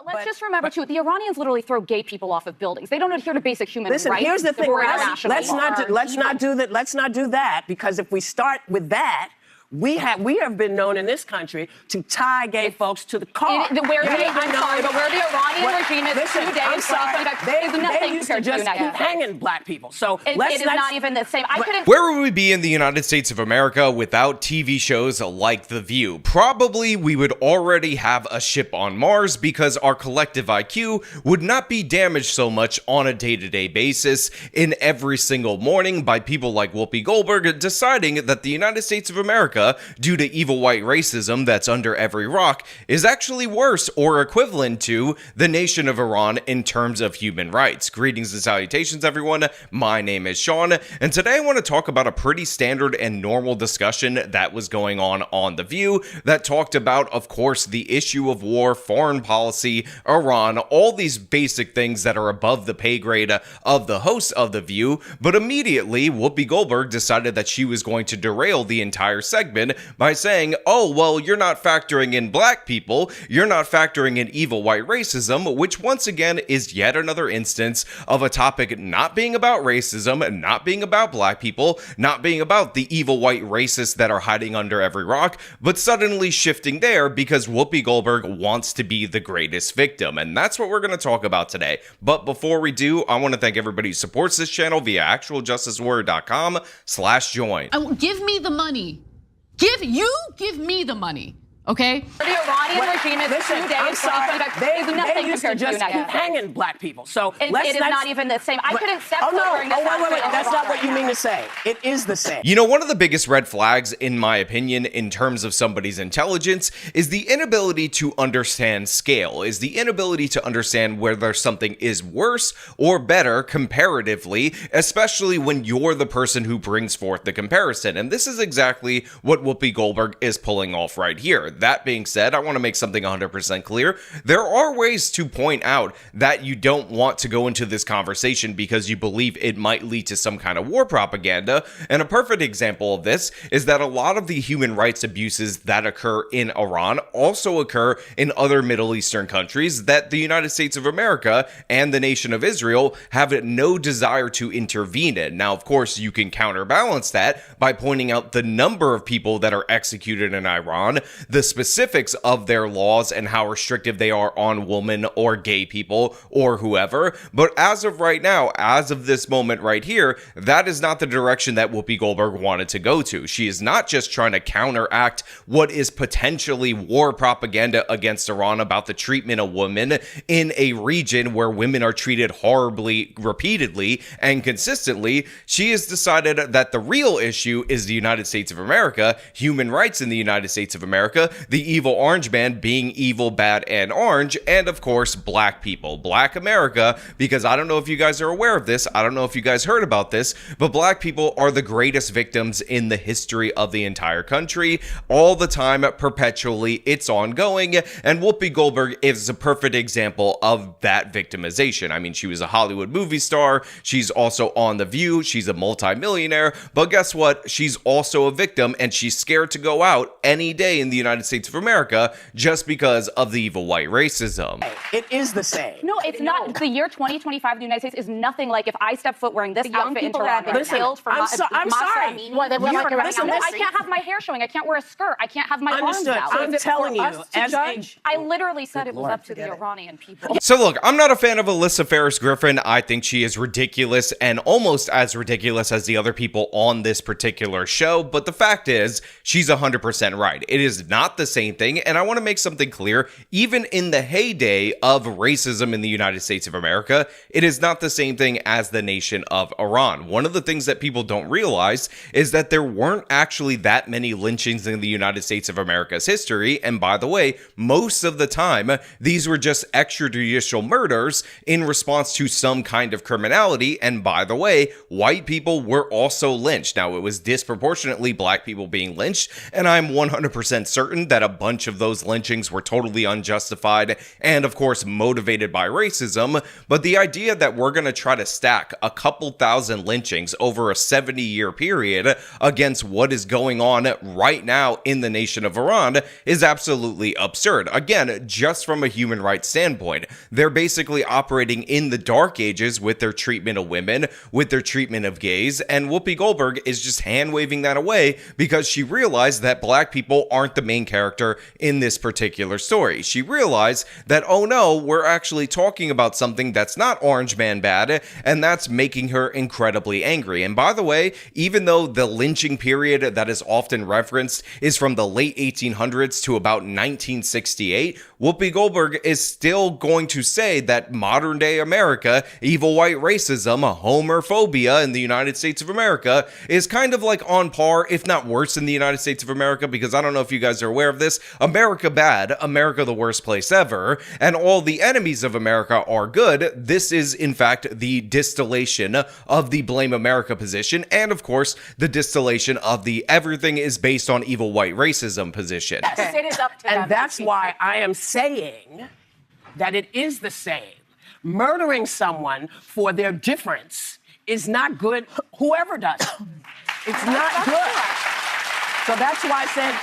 But let's just remember, too, the Iranians literally throw gay people off of buildings. They don't adhere to basic human rights. Listen, here's the thing. Let's not do that, because if we start with that, we have been known in this country to tie gay folks to the car. I'm sorry, but where the Iranian regime is today, I'm sorry, they used to just keep hanging black people. So it is not even the same. Where would we be in the United States of America without TV shows like The View? Probably we would already have a ship on Mars, because our collective IQ would not be damaged so much on a day-to-day basis in every single morning by people like Whoopi Goldberg deciding that the United States of America, due to evil white racism that's under every rock, is actually worse or equivalent to the nation of Iran in terms of human rights. Greetings and salutations, everyone. My name is Sean, and today I want to talk about a pretty standard and normal discussion that was going on The View that talked about, of course, the issue of war, foreign policy, Iran, all these basic things that are above the pay grade of the hosts of The View. But immediately, Whoopi Goldberg decided that she was going to derail the entire segment by saying, oh, well, you're not factoring in black people, you're not factoring in evil white racism, which once again is yet another instance of a topic not being about racism, not being about black people, not being about the evil white racists that are hiding under every rock, but suddenly shifting there because Whoopi Goldberg wants to be the greatest victim. And that's what we're going to talk about today. But before we do, I want to thank everybody who supports this channel via actualjusticewarrior.com/join. Give me the money. Give me the money, okay? The Iranian regime is today, I'm sorry, they used to just keep hanging black people. So it is not even the same. I couldn't step wait. That's not what you mean to say. It is the same. You know, one of the biggest red flags, in my opinion, in terms of somebody's intelligence, is the inability to understand scale, is the inability to understand whether something is worse or better comparatively, especially when you're the person who brings forth the comparison. And this is exactly what Whoopi Goldberg is pulling off right here. That being said, I want to make something 100% clear. There are ways to point out that you don't want to go into this conversation because you believe it might lead to some kind of war propaganda. And a perfect example of this is that a lot of the human rights abuses that occur in Iran also occur in other Middle Eastern countries that the United States of America and the nation of Israel have no desire to intervene in. Now, of course, you can counterbalance that by pointing out the number of people that are executed in Iran, the specifics of their laws and how restrictive they are on women or gay people or whoever. But as of right now, as of this moment right here, that is not the direction that Whoopi Goldberg wanted to go to. She is not just trying to counteract what is potentially war propaganda against Iran about the treatment of women in a region where women are treated horribly, repeatedly, and consistently. She has decided that the real issue is the United States of America, human rights in the United States of America, the evil orange man being evil, bad, and orange, and of course, black people, black America, because I don't know if you guys are aware of this, I don't know if you guys heard about this, but black people are the greatest victims in the history of the entire country, all the time, perpetually, it's ongoing, and Whoopi Goldberg is a perfect example of that victimization. I mean, she was a Hollywood movie star, she's also on The View, she's a multimillionaire, but guess what? She's also a victim, and she's scared to go out any day in the United States of America just because of the evil white racism. It is the same. No, it's not. The year 2025 in the United States is nothing like if I step foot wearing this outfit into Toronto. I'm sorry. I can't have my hair showing. I can't wear a skirt. I can't have my arms out. I'm telling you, as I literally said it was up to the Iranian people. So look, I'm not a fan of Alyssa Ferris-Griffin. I think she is ridiculous and almost as ridiculous as the other people on this particular show. But the fact is, she's 100% right. It is not the same thing. And I want to make something clear. Even in the heyday of racism in the United States of America, it is not the same thing as the nation of Iran. One of the things that people don't realize is that there weren't actually that many lynchings in the United States of America's history. And by the way, most of the time, these were just extrajudicial murders in response to some kind of criminality. And by the way, white people were also lynched. Now, it was disproportionately black people being lynched, and I'm 100% certain certain that a bunch of those lynchings were totally unjustified and, of course, motivated by racism, but the idea that we're going to try to stack a couple thousand lynchings over a 70-year period against what is going on right now in the nation of Iran is absolutely absurd. Again, just from a human rights standpoint, they're basically operating in the dark ages with their treatment of women, with their treatment of gays, and Whoopi Goldberg is just hand-waving that away because she realized that black people aren't the main character in this particular story. She realized that, oh no, we're actually talking about something that's not Orange Man bad, and that's making her incredibly angry. And by the way, even though the lynching period that is often referenced is from the late 1800s to about 1968, Whoopi Goldberg is still going to say that modern day America, evil white racism, homophobia in the United States of America is kind of like on par, if not worse than the United States of America, because I don't know if you guys are aware of this, America bad, America the worst place ever, and all the enemies of America are good. This is in fact the distillation of the blame America position, and of course the distillation of the everything is based on evil white racism position. Yes, it is up to them. And that's why I am saying that it is the same. Murdering someone for their difference is not good, whoever does it. It's not good. So that's why I said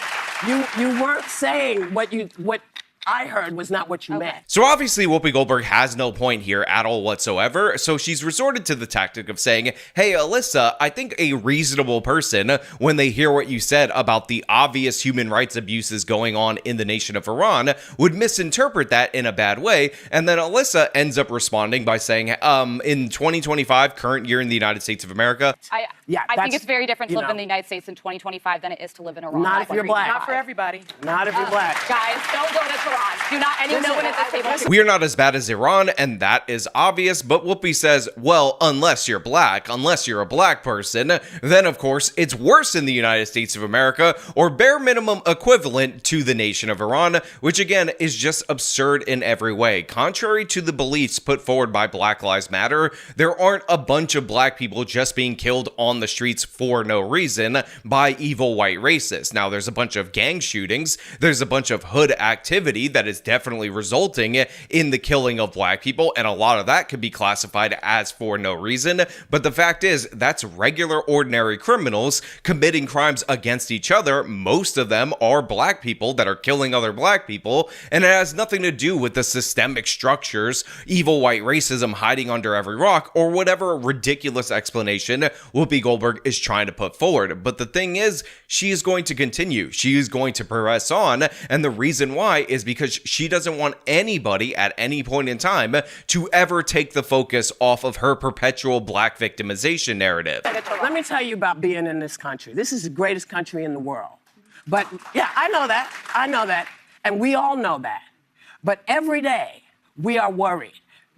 you weren't saying what I heard was not what you meant. So obviously Whoopi Goldberg has no point here at all whatsoever, so she's resorted to the tactic of saying, hey Alyssa, I think a reasonable person, when they hear what you said about the obvious human rights abuses going on in the nation of Iran, would misinterpret that in a bad way, and then Alyssa ends up responding by saying, in 2025, current year in the United States of America. I think it's very different to live in the United States in 2025 than it is to live in Iran. Not if you're black. Not for everybody. Not if you're black. Guys, don't go to Iran. Do not anyone at this table. We are not as bad as Iran, and that is obvious, but Whoopi says, well, unless you're black, unless you're a black person, then of course it's worse in the United States of America, or bare minimum equivalent to the nation of Iran, which again is just absurd in every way. Contrary to the beliefs put forward by Black Lives Matter, there aren't a bunch of black people just being killed on the streets for no reason by evil white racists. Now, there's a bunch of gang shootings, there's a bunch of hood activity that is definitely resulting in the killing of black people, and a lot of that could be classified as for no reason, but the fact is that's regular ordinary criminals committing crimes against each other. Most of them are black people that are killing other black people, and it has nothing to do with the systemic structures, evil white racism hiding under every rock, or whatever ridiculous explanation Whoopi Goldberg is trying to put forward. But the thing is, she is going to continue. She is going to press on, and the reason why is because she doesn't want anybody at any point in time to ever take the focus off of her perpetual black victimization narrative. Let me tell you about being in this country. This is the greatest country in the world. But yeah, I know that. I know that. And we all know that. But every day we are worried.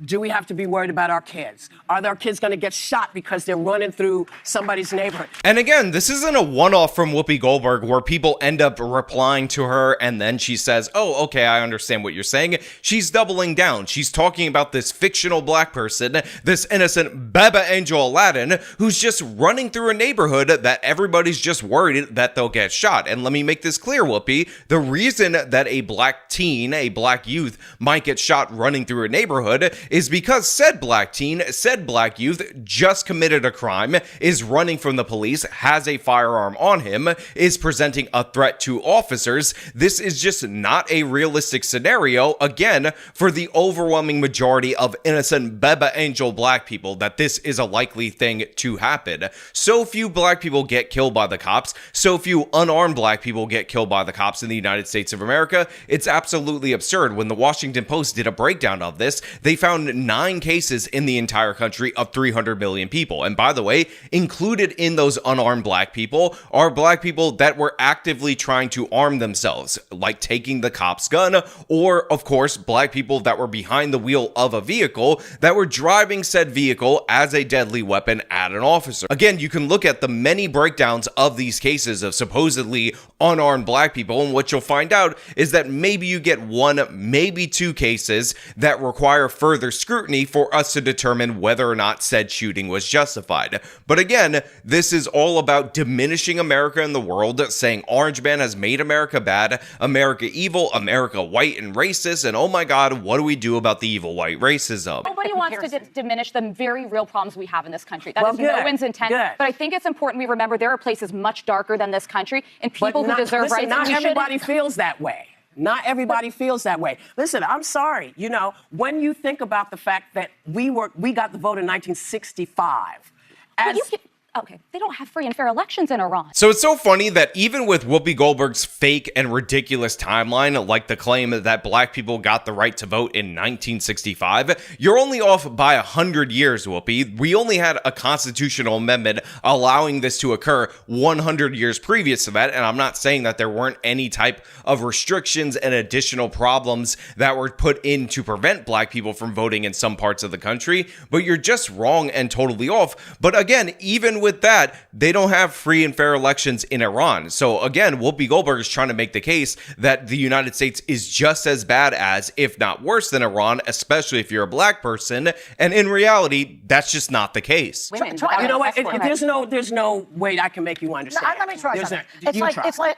Do we have to be worried about our kids? Are our kids going to get shot because they're running through somebody's neighborhood? And again, this isn't a one-off from Whoopi Goldberg where people end up replying to her and then she says, oh, okay, I understand what you're saying. She's doubling down. She's talking about this fictional black person, this innocent Baba Angel Aladdin, who's just running through a neighborhood that everybody's just worried that they'll get shot. And let me make this clear, Whoopi. The reason that a black teen, a black youth, might get shot running through a neighborhood is because said black teen, said black youth just committed a crime, is running from the police, has a firearm on him, is presenting a threat to officers. This is just not a realistic scenario, again, for the overwhelming majority of innocent Baba Angel black people, that this is a likely thing to happen. So few black people get killed by the cops, so few unarmed black people get killed by the cops in the United States of America. It's absolutely absurd. When the Washington Post did a breakdown of this, they found 9 cases in the entire country of 300 million people. And by the way, included in those unarmed black people are black people that were actively trying to arm themselves, like taking the cop's gun, or of course, black people that were behind the wheel of a vehicle that were driving said vehicle as a deadly weapon at an officer. Again, you can look at the many breakdowns of these cases of supposedly unarmed black people, and what you'll find out is that maybe you get 1, maybe 2 cases that require further further scrutiny for us to determine whether or not said shooting was justified. But again, this is all about diminishing America in the world, saying Orange Man has made America bad, America evil, America white and racist, and oh my god, what do we do about the evil white racism? Nobody wants to diminish the very real problems we have in this country. That Well, is no good, one's intent. good. But I think it's important we remember there are places much darker than this country and people who deserve listen, rights. Not and we everybody shouldn't- feels that way. Not everybody feels that way. Listen, I'm sorry. You know, when you think about the fact that we got the vote in 1965, But you can- Okay, they don't have free and fair elections in Iran. So it's so funny that even with Whoopi Goldberg's fake and ridiculous timeline, like the claim that black people got the right to vote in 1965, you're only off by 100 years, Whoopi. We only had a constitutional amendment allowing this to occur 100 years previous to that, and I'm not saying that there weren't any type of restrictions and additional problems that were put in to prevent black people from voting in some parts of the country, but you're just wrong and totally off. But again, even with that, they don't have free and fair elections in Iran. So again, Whoopi Goldberg is trying to make the case that the United States is just as bad as, if not worse than Iran, especially if you're a black person. And in reality, that's just not the case. Women, you know what? Escort. There's no way I can make you understand. Let me try There's something. no- It's like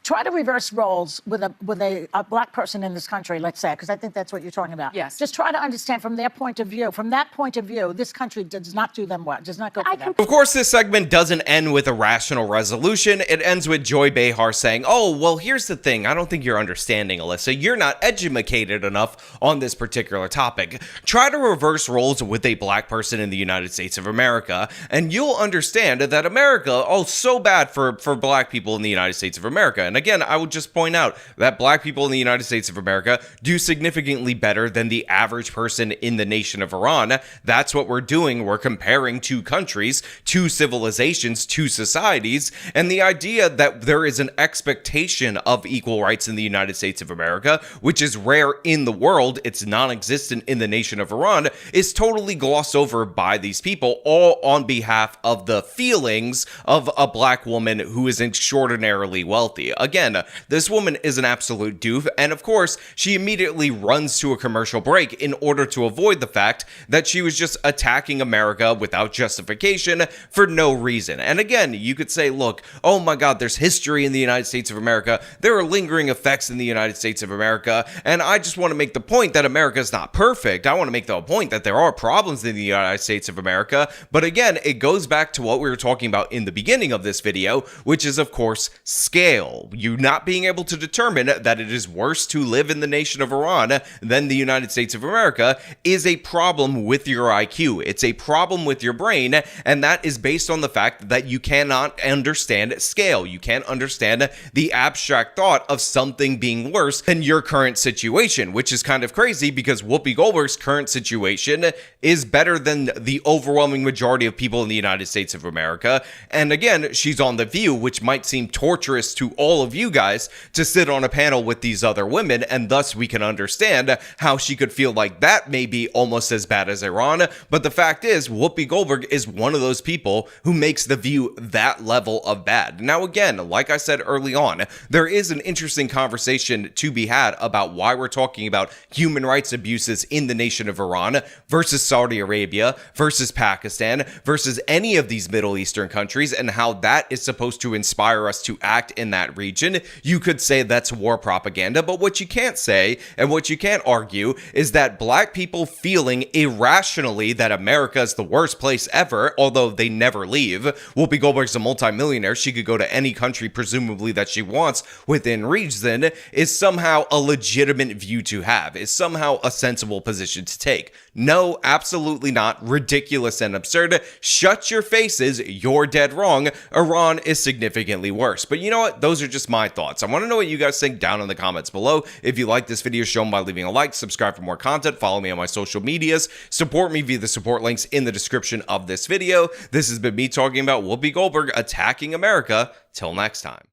try to reverse roles with a black person in this country, let's say, because I think that's what you're talking about. Yes. Just try to understand from their point of view. From that point of view, this country does not do them well. Does not go for them. Of course, this segment doesn't end with a rational resolution. It ends with Joy Behar saying, oh, well, here's the thing. I don't think you're understanding, Alyssa. You're not educated enough on this particular topic. Try to reverse roles with a black person in the United States of America, and you'll understand that America, so bad for black people in the United States of America. And again, I would just point out that black people in the United States of America do significantly better than the average person in the nation of Iran. That's what we're doing. We're comparing two countries, two civilizations, two societies, and the idea that there is an expectation of equal rights in the United States of America, which is rare in the world, it's non-existent in the nation of Iran, is totally glossed over by these people, all on behalf of the feelings of a black woman who is extraordinarily wealthy. Again, this woman is an absolute doof, and of course, she immediately runs to a commercial break in order to avoid the fact that she was just attacking America without justification for no reason. And again, you could say, look, oh my god, there's history in the United States of America, there are lingering effects in the United States of America, and I just want to make the point that America is not perfect. I want to make the point that there are problems in the United States of America, but again, it goes back to what we were talking about in the beginning of this video, which is, of course, scale. You not being able to determine that it is worse to live in the nation of Iran than the United States of America is a problem with your IQ. It's a problem with your brain, and that is based on the fact that you cannot understand scale. You can't understand the abstract thought of something being worse than your current situation, which is kind of crazy because Whoopi Goldberg's current situation is better than the overwhelming majority of people in the United States of America. And again, she's on The View, which might seem torturous to all of you guys to sit on a panel with these other women, and thus we can understand how she could feel like that may be almost as bad as Iran. But the fact is, Whoopi Goldberg is one of those people who makes The View that level of bad. Now again, like I said early on, there is an interesting conversation to be had about why we're talking about human rights abuses in the nation of Iran versus Saudi Arabia versus Pakistan versus any of these Middle Eastern countries, and how that is supposed to inspire us to act in that region. You could say that's war propaganda, but what you can't say and what you can't argue is that black people feeling irrationally that America is the worst place ever, although they never leave. Whoopi Goldberg's a multimillionaire. She could go to any country presumably that she wants within reason, is somehow a legitimate view to have, is somehow a sensible position to take. No, absolutely not. Ridiculous and absurd. Shut your faces. You're dead wrong. Iran is significantly worse. But you know what? Those are just my thoughts. I want to know what you guys think down in the comments below. If you like this video, show them by leaving a like, subscribe for more content, follow me on my social medias, support me via the support links in the description of this video. This has been me talking about Whoopi Goldberg attacking America. Till next time.